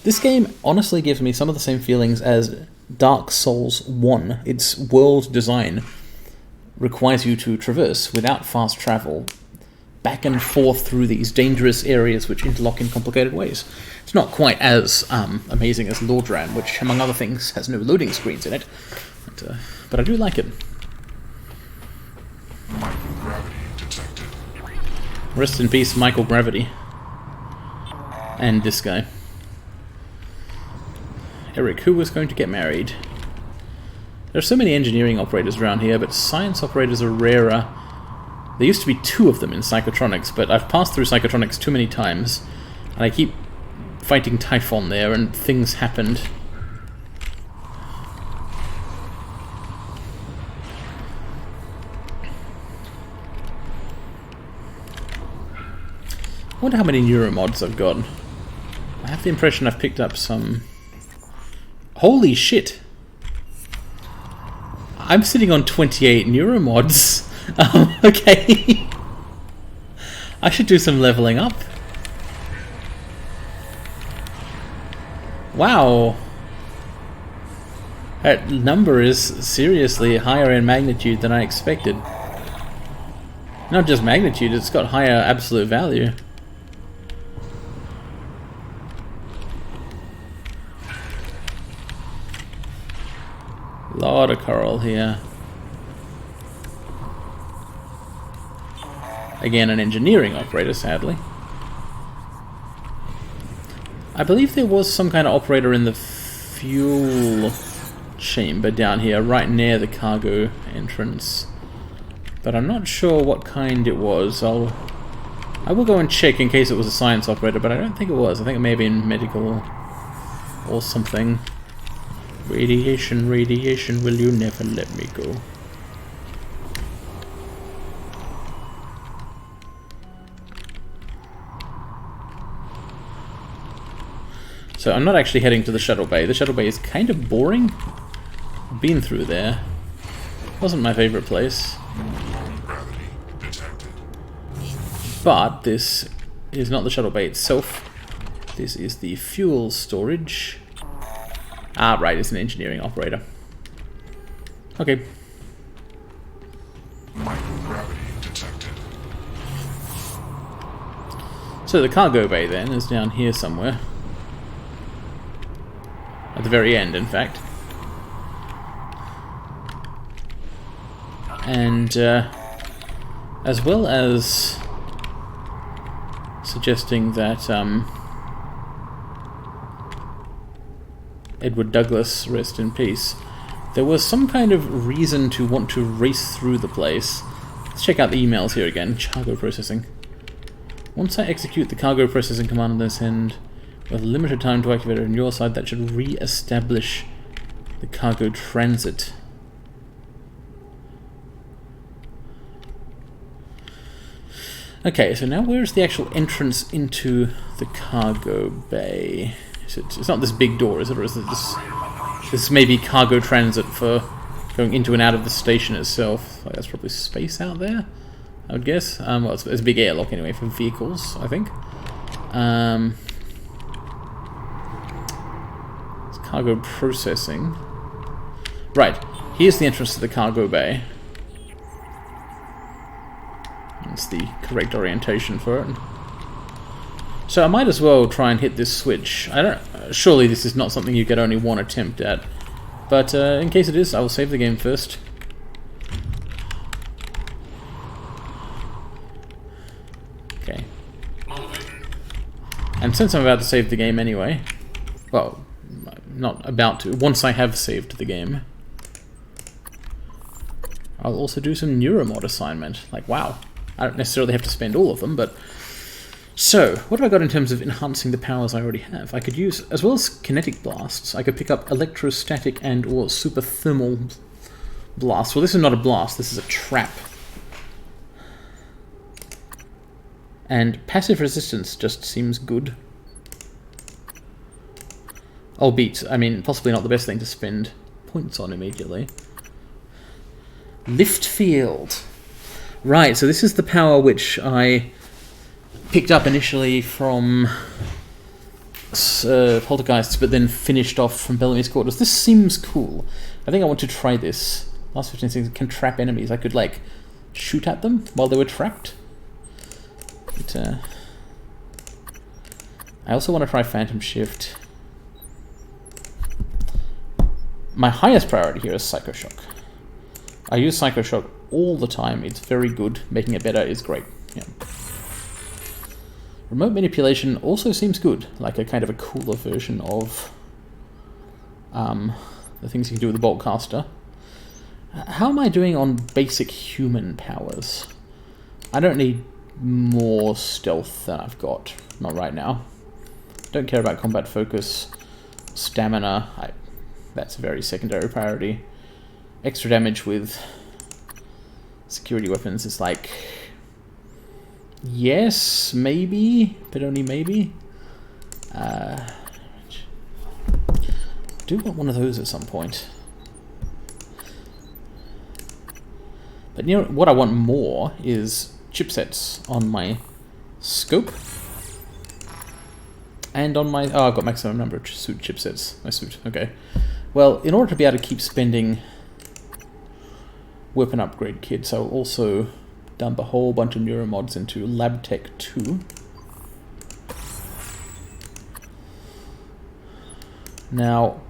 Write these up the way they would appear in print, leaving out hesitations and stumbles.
This game honestly gives me some of the same feelings as Dark Souls 1. Its world design requires you to traverse without fast travel back and forth through these dangerous areas which interlock in complicated ways. It's not quite as amazing as Lordran, which, among other things, has no loading screens in it, but I do like it. Rest in peace, Michael Gravity. And this guy. Eric, who was going to get married? There are so many engineering operators around here, but science operators are rarer. There used to be 2 of them in Psychotronics, but I've passed through Psychotronics too many times, and I keep fighting Typhon there, and things happened. I wonder how many neuromods I've got. I have the impression I've picked up some... Holy shit! I'm sitting on 28 neuromods. Okay. I should do some leveling up. Wow. That number is seriously higher in magnitude than I expected. Not just magnitude, it's got higher absolute value. Lot of coral here. Again, an engineering operator, sadly. I believe there was some kind of operator in the fuel chamber down here, right near the cargo entrance. But I'm not sure what kind it was. I will go and check in case it was a science operator, but I don't think it was. I think it may have been medical or something. Radiation, radiation, will you never let me go? So I'm not actually heading to the shuttle bay. The shuttle bay is kind of boring. Been through there. Wasn't my favorite place. But this is not the shuttle bay itself. This is the fuel storage. Ah, right, it's an engineering operator. Okay. Microgravity detected. So the cargo bay then is down here somewhere. At the very end, in fact. And as well as suggesting that Edward Douglas, rest in peace, there was some kind of reason to want to race through the place. Let's check out the emails here again. Cargo processing. Once I execute the cargo processing command on this end, with limited time to activate it on your side, that should re-establish the cargo transit. Okay, so now where's the actual entrance into the cargo bay? It's not this big door, is it? Or is it this maybe cargo transit for going into and out of the station itself? Like, that's probably space out there, I would guess. Well, it's a big airlock anyway for vehicles, I think. It's cargo processing. Right, here's the entrance to the cargo bay. That's the correct orientation for it. So I might as well try and hit this switch. Surely this is not something you get only one attempt at. But in case it is, I will save the game first. Okay. And since I'm about to save the game anyway, well, not about to, once I have saved the game, I'll also do some neuromod assignment. Like, wow. I don't necessarily have to spend all of them, but... So, what have I got in terms of enhancing the powers I already have? I could use, as well as kinetic blasts, I could pick up electrostatic and or super thermal blasts. Well, this is not a blast, this is a trap. And passive resistance just seems good. Albeit, I mean, possibly not the best thing to spend points on immediately. Lift field. Right, so this is the power which I picked up initially from poltergeists, but then finished off from Bellamy's quarters. This seems cool. I think I want to try this. Last 15 seconds can trap enemies. I could, like, shoot at them while they were trapped. But, I also want to try Phantom Shift. My highest priority here is Psycho Shock. I use Psycho Shock all the time. It's very good. Making it better is great. Yeah. Remote Manipulation also seems good. Like a kind of a cooler version of the things you can do with the Bolt Caster. How am I doing on basic human powers? I don't need more stealth than I've got. Not right now. Don't care about combat focus. Stamina. That's a very secondary priority. Extra damage with security weapons is like... yes, maybe, but only maybe. Do want one of those at some point. But you know what I want more is chipsets on my scope. And on my... oh, I've got maximum number of suit chipsets. My suit, okay. Well, in order to be able to keep spending weapon upgrade kits, I'll also dump a whole bunch of neuromods into LabTech 2. Now,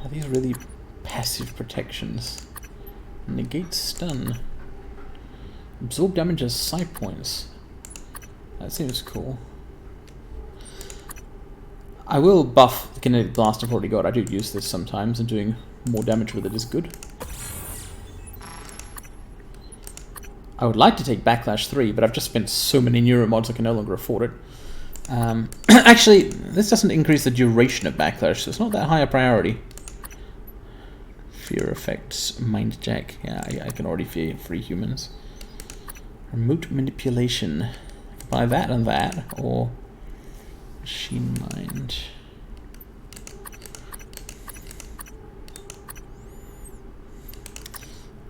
are these really passive protections? Negate stun. Absorb damage as side points. That seems cool. I will buff the Kinetic Blast I've already got. I do use this sometimes, and doing more damage with it is good. I would like to take Backlash 3, but I've just spent so many neuromods I can no longer afford it. Actually, this doesn't increase the duration of Backlash, so it's not that high a priority. Fear Effects, Mind Jack. Yeah, I can already free humans. Remote Manipulation. Buy that and that, or Machine Mind.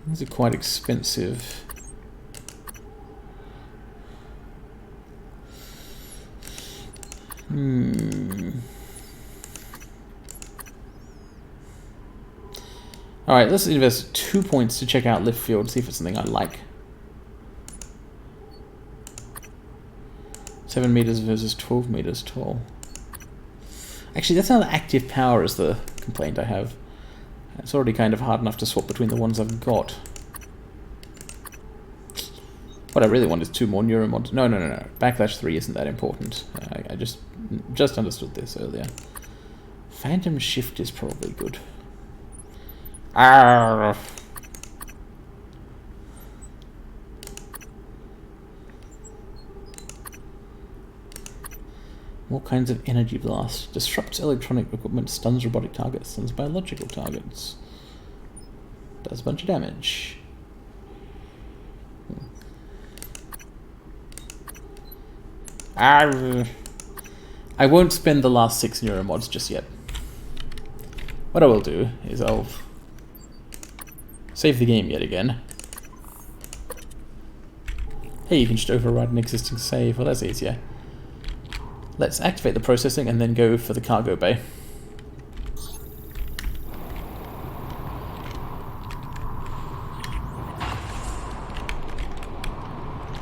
These are quite expensive. Alright, let's invest 2 points to check out Lift Field, see if it's something I like. 7 meters versus 12 meters tall. Actually, that's not the active power is the complaint I have. It's already kind of hard enough to swap between the ones I've got. What I really want is 2 more neuromods. No. Backlash 3 isn't that important. I just understood this earlier. Phantom Shift is probably good. Arrgh. All kinds of energy blast. Disrupts electronic equipment, stuns robotic targets, stuns biological targets. Does a bunch of damage. I won't spend the last 6 neuromods just yet. What I will do is I'll save the game yet again. Hey, you can just override an existing save. Well, that's easier. Let's activate the processing and then go for the cargo bay.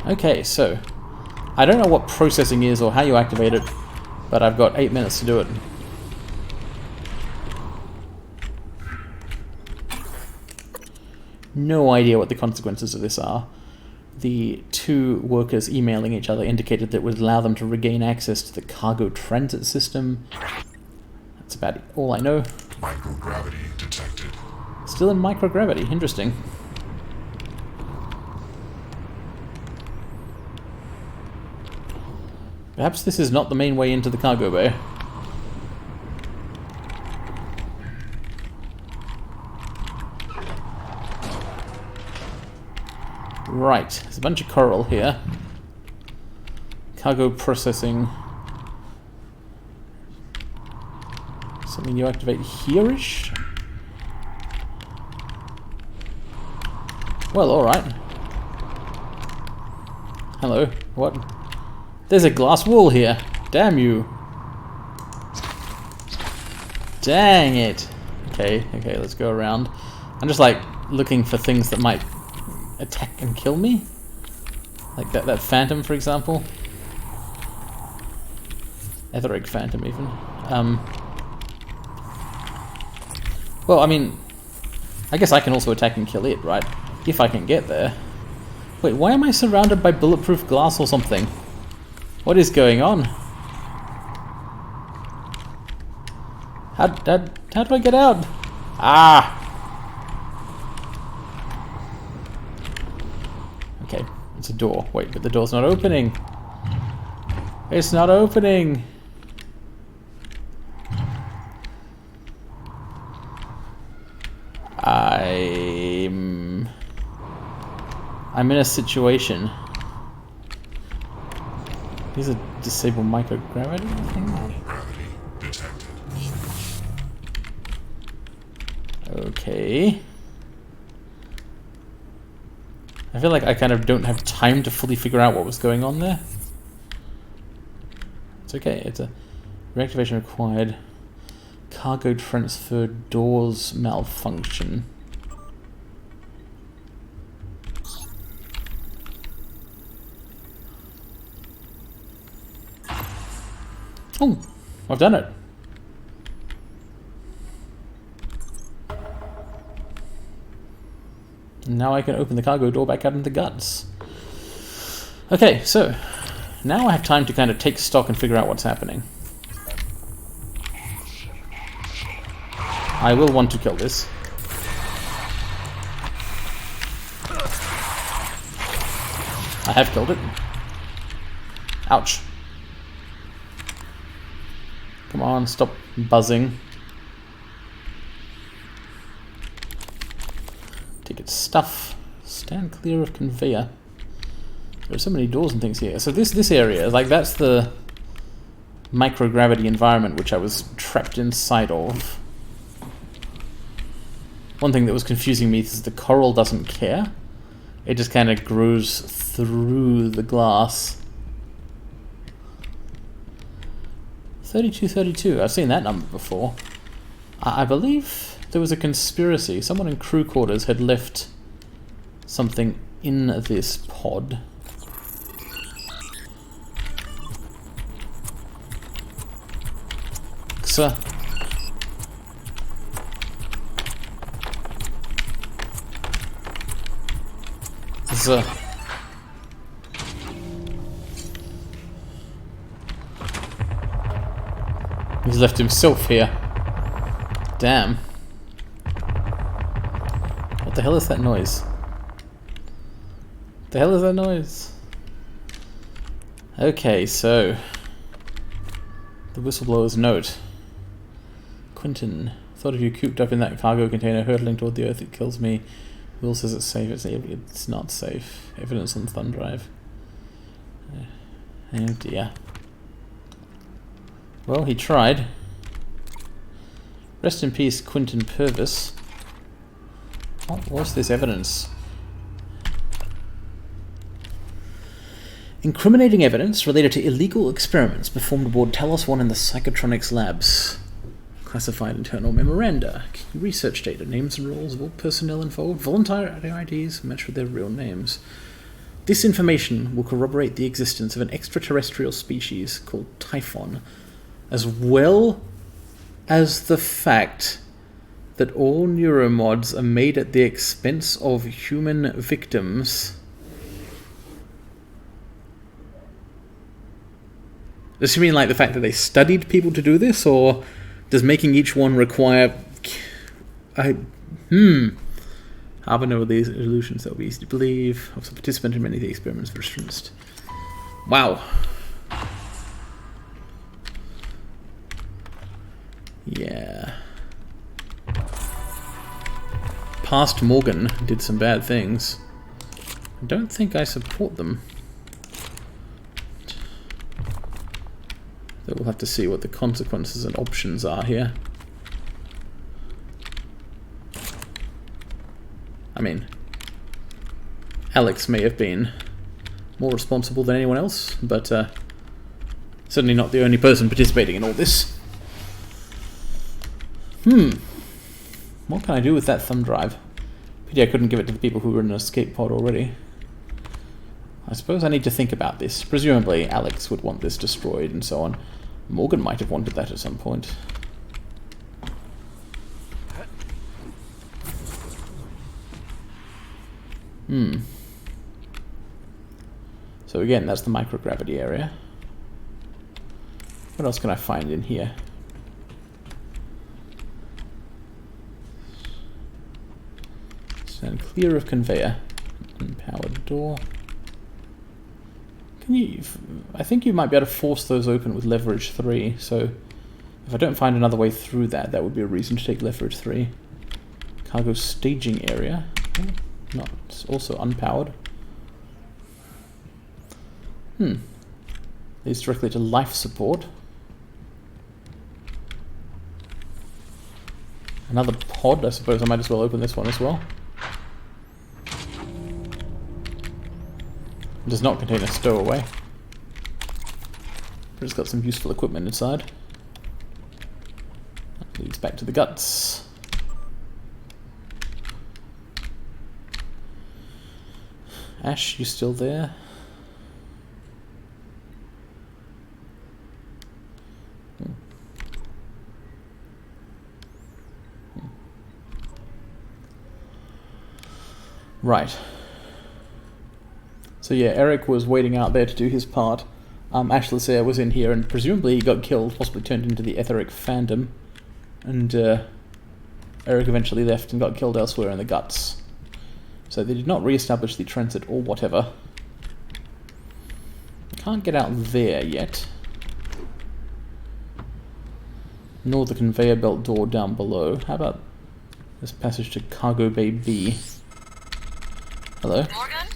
Okay, so I don't know what processing is or how you activate it, but I've got 8 minutes to do it. No idea what the consequences of this are. The 2 workers emailing each other indicated that it would allow them to regain access to the cargo transit system. That's about all I know. Microgravity detected. Still in microgravity. Interesting. Perhaps this is not the main way into the cargo bay. Right, there's a bunch of coral here. Cargo processing. Something you activate here-ish? Well, alright. Hello. What? There's a glass wall here. Damn you. Dang it. Okay, let's go around. I'm just like looking for things that might attack and kill me. Like that phantom, for example. Etheric phantom, even. Well, I mean, I guess I can also attack and kill it, right? If I can get there. Wait, why am I surrounded by bulletproof glass or something? What is going on? How do I get out? Ah! Okay, it's a door. Wait, but the door's not opening. It's not opening. I'm in a situation. Here's a disable microgravity thing. Gravity detected. Okay. I feel like I kind of don't have time to fully figure out what was going on there. It's okay. It's a reactivation required. Cargo transfer doors malfunction. Oh, I've done it. And now I can open the cargo door back out into the guts. Okay, so now I have time to kind of take stock and figure out what's happening. I will want to kill this. I have killed it. Ouch. Come on, stop buzzing. Take its stuff. Stand clear of conveyor. There are so many doors and things here. So this area, like that's the microgravity environment which I was trapped inside of. One thing that was confusing me is the coral doesn't care. It just kind of grows through the glass. 3232, I've seen that number before. I believe there was a conspiracy. Someone in crew quarters had left something in this pod. Sir. Sir. He's left himself here. Damn. What the hell is that noise? The hell is that noise? Okay, so the whistleblower's note. Quentin, thought of you cooped up in that cargo container hurtling toward the earth. It kills me. Will says it's safe. It's not safe. Evidence on the thumb drive. Oh dear. Well, he tried. Rest in peace, Quentin Purvis. What was this evidence? Incriminating evidence related to illegal experiments performed aboard Talos 1 in the Psychotronics labs. Classified internal memoranda. Key research data. Names and roles of all personnel involved. Voluntary IDs matched with their real names. This information will corroborate the existence of an extraterrestrial species called Typhon, as well as the fact that all neuromods are made at the expense of human victims. Does she mean like the fact that they studied people to do this, or does making each one require... Harbour of these illusions that will be easy to believe. Also participant in many of the experiments for restraints. Wow. Yeah. Past Morgan did some bad things. I don't think I support them. So we'll have to see what the consequences and options are here. I mean, Alex may have been more responsible than anyone else, but certainly not the only person participating in all this. What can I do with that thumb drive? Pity I couldn't give it to the people who were in an escape pod already. I suppose I need to think about this. Presumably Alex would want this destroyed and so on. Morgan might have wanted that at some point. So again, that's the microgravity area. What else can I find in here? Stand clear of conveyor. Unpowered door. Can you... I think you might be able to force those open with leverage 3, so if I don't find another way through that, that would be a reason to take leverage 3. Cargo staging area. No, it's also unpowered. Leads directly to life support. Another pod, I suppose I might as well open this one as well. It does not contain a stowaway. But it's got some useful equipment inside. That leads back to the guts. Ash, you still there? Right. So yeah, Eric was waiting out there to do his part. Ash Lasser was in here and presumably he got killed, possibly turned into the Etheric Phantom. And Eric eventually left and got killed elsewhere in the guts. So they did not re-establish the transit or whatever. Can't get out there yet. Nor the conveyor belt door down below. How about this passage to Cargo Bay B? Hello? Morgan?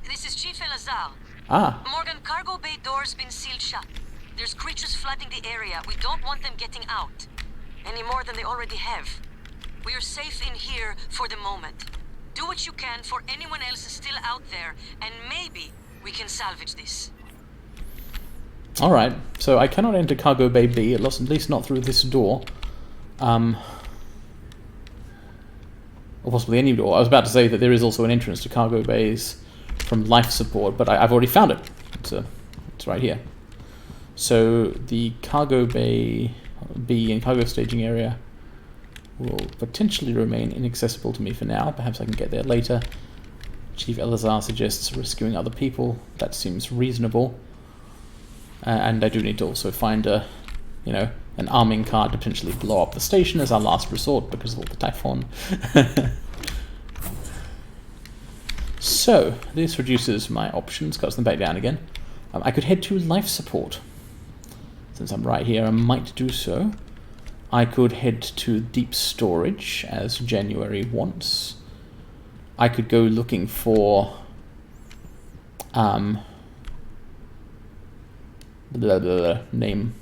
This is Chief Elazar. Ah. Morgan, Cargo Bay door's been sealed shut. There's creatures flooding the area. We don't want them getting out. Any more than they already have. We are safe in here for the moment. Do what you can for anyone else still out there, and maybe we can salvage this. Alright, so I cannot enter Cargo Bay B, at least not through this door. Or possibly any door. I was about to say that there is also an entrance to Cargo Bays from life support, but I've already found it. It's right here. So the Cargo Bay B and cargo staging area will potentially remain inaccessible to me for now. Perhaps I can get there later. Chief Elazar suggests rescuing other people. That seems reasonable. And I do need to also find a, an arming car to potentially blow up the station as our last resort because of all the Typhon. So, this reduces my options, cuts them back down again. I could head to life support. Since I'm right here, I might do so. I could head to deep storage, as January wants. I could go looking for... name...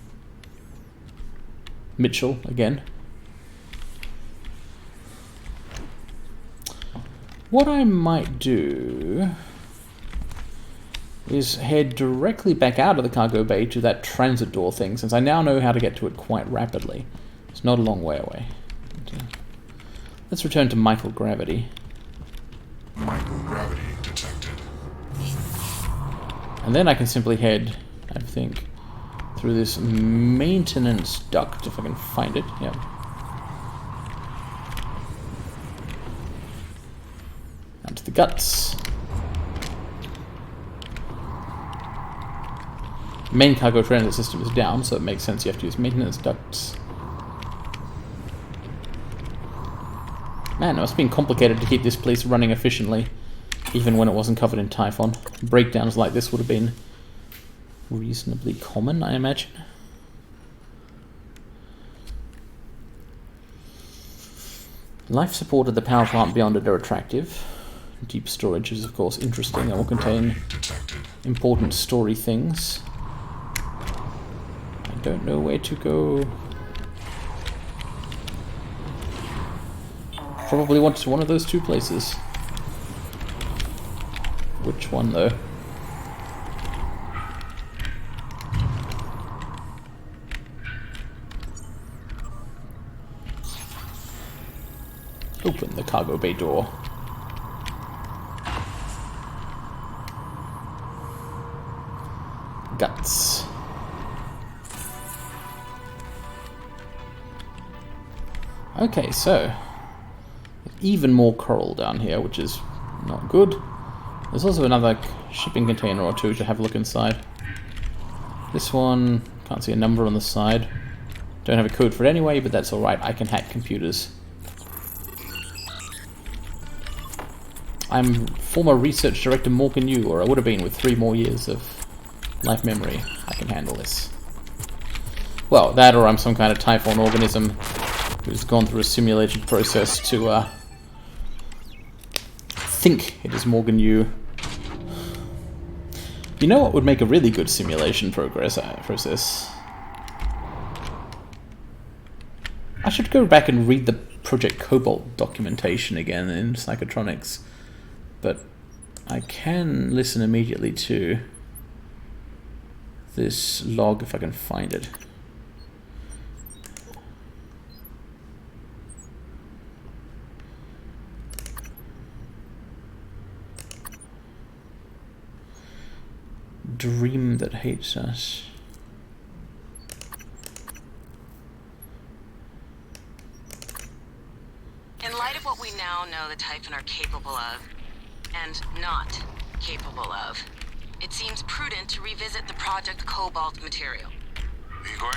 Mitchell, again. What I might do is head directly back out of the cargo bay to that transit door thing, since I now know how to get to it quite rapidly. It's not a long way away. Let's return to microgravity. Microgravity detected. And then I can simply head, I think, through this maintenance duct, if I can find it. Yeah. Down to the guts. The main cargo transit system is down, so it makes sense you have to use maintenance ducts. Man, it must have been complicated to keep this place running efficiently, even when it wasn't covered in Typhon. Breakdowns like this would have been reasonably common, I imagine. Life support at the power plant beyond it are attractive. Deep storage is of course interesting and will contain important story things. I don't know where to go. Probably want to one of those two places. Which one though? open the cargo bay door. Guts. Okay, so even more coral down here, which is not good. There's also another shipping container or two to have a look inside. This one, can't see a number on the side. Don't have a code for it anyway, but that's alright, I can hack computers. I'm former research director Morgan Yu, or I would have been with 3 more years of life memory. I can handle this. Well, that or I'm some kind of Typhon organism who's gone through a simulated process to think it is Morgan Yu. You know what would make a really good simulation process? I should go back and read the Project Cobalt documentation again in Psychotronics, but I can listen immediately to this log if I can find it. Dream that hates us. In light of what we now know the Typhon are capable of, and not capable of, it seems prudent to revisit the Project Cobalt material. Igor,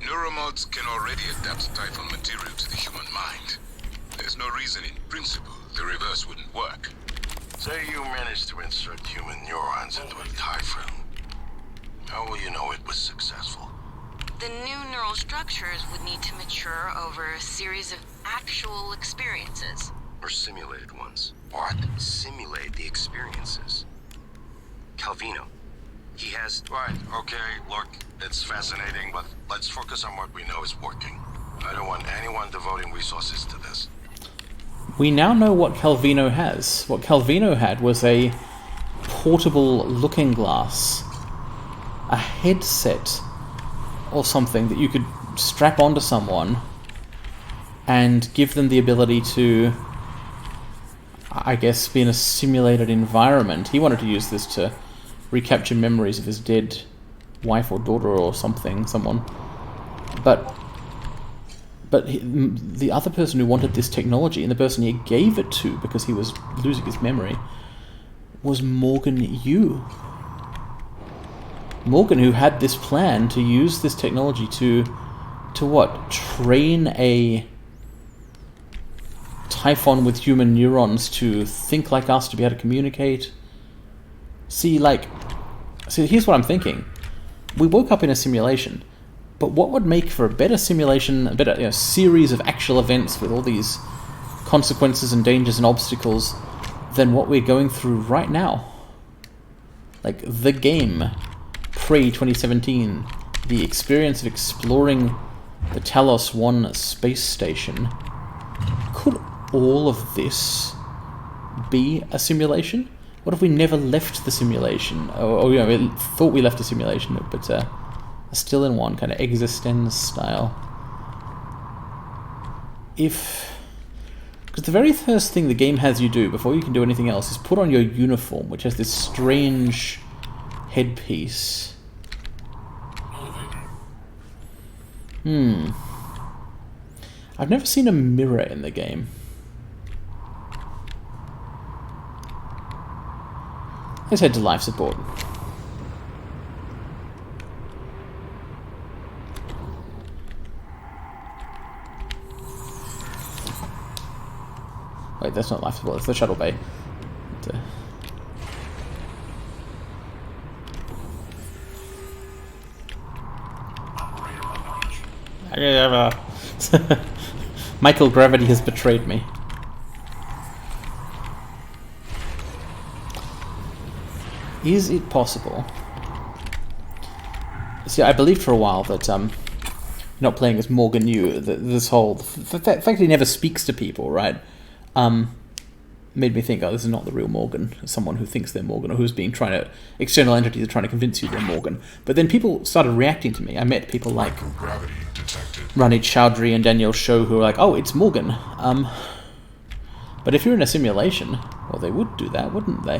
neuromods can already adapt Typhon material to the human mind. There's no reason in principle the reverse wouldn't work. Say you managed to insert human neurons into a Typhon. How will you know it was successful? The new neural structures would need to mature over a series of actual experiences. Or simulated ones? What? Simulate the experiences. Calvino. He has... Right, okay, look, it's fascinating, but let's focus on what we know is working. I don't want anyone devoting resources to this. We now know what Calvino has. What Calvino had was a portable looking glass, a headset or something that you could strap onto someone and give them the ability to, I guess, be in a simulated environment. He wanted to use this to recapture memories of his dead wife or daughter or someone. But the other person who wanted this technology, and the person he gave it to because he was losing his memory, was Morgan Yu. Morgan, who had this plan to use this technology to what? Train a Typhon with human neurons to think like us, to be able to communicate. See, here's what I'm thinking. We woke up in a simulation, but what would make for a better simulation, a better series of actual events with all these consequences and dangers and obstacles than what we're going through right now? Like, the game, pre-2017, the experience of exploring the Talos 1 space station. Could all of this be a simulation? What if we never left the simulation? We thought we left the simulation, but are still in one, kind of Existenz style. Because the very first thing the game has you do before you can do anything else is put on your uniform, which has this strange headpiece. I've never seen a mirror in the game. Let's head to life support. Wait, that's not life support, it's the shuttle bay. Microgravity has betrayed me. Is it possible? See, I believed for a while that not playing as Morgan Yu, this whole the fact he never speaks to people, right? Made me think, oh, this is not the real Morgan. Someone who thinks they're Morgan, or who's being external entities are trying to convince you they're Morgan. But then people started reacting to me. I met people like Ranit Chowdhury and Danielle Sho who were like, oh, it's Morgan. But if you're in a simulation, well, they would do that, wouldn't they?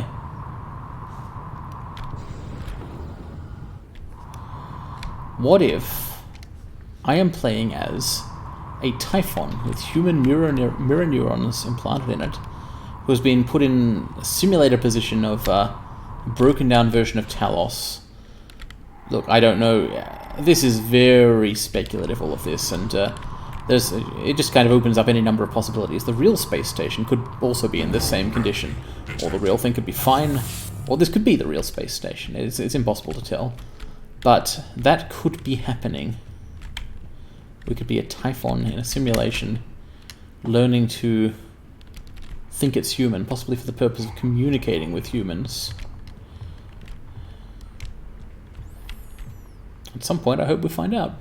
What if I am playing as a Typhon with human mirror neurons implanted in it, who has been put in a simulator position of a broken down version of Talos? Look, I don't know. This is very speculative, all of this, and it just kind of opens up any number of possibilities. The real space station could also be in the same condition, or the real thing could be fine, or this could be the real space station. It's impossible to tell. But that could be happening. We could be a Typhon in a simulation, learning to think it's human, possibly for the purpose of communicating with humans. At some point, I hope we find out.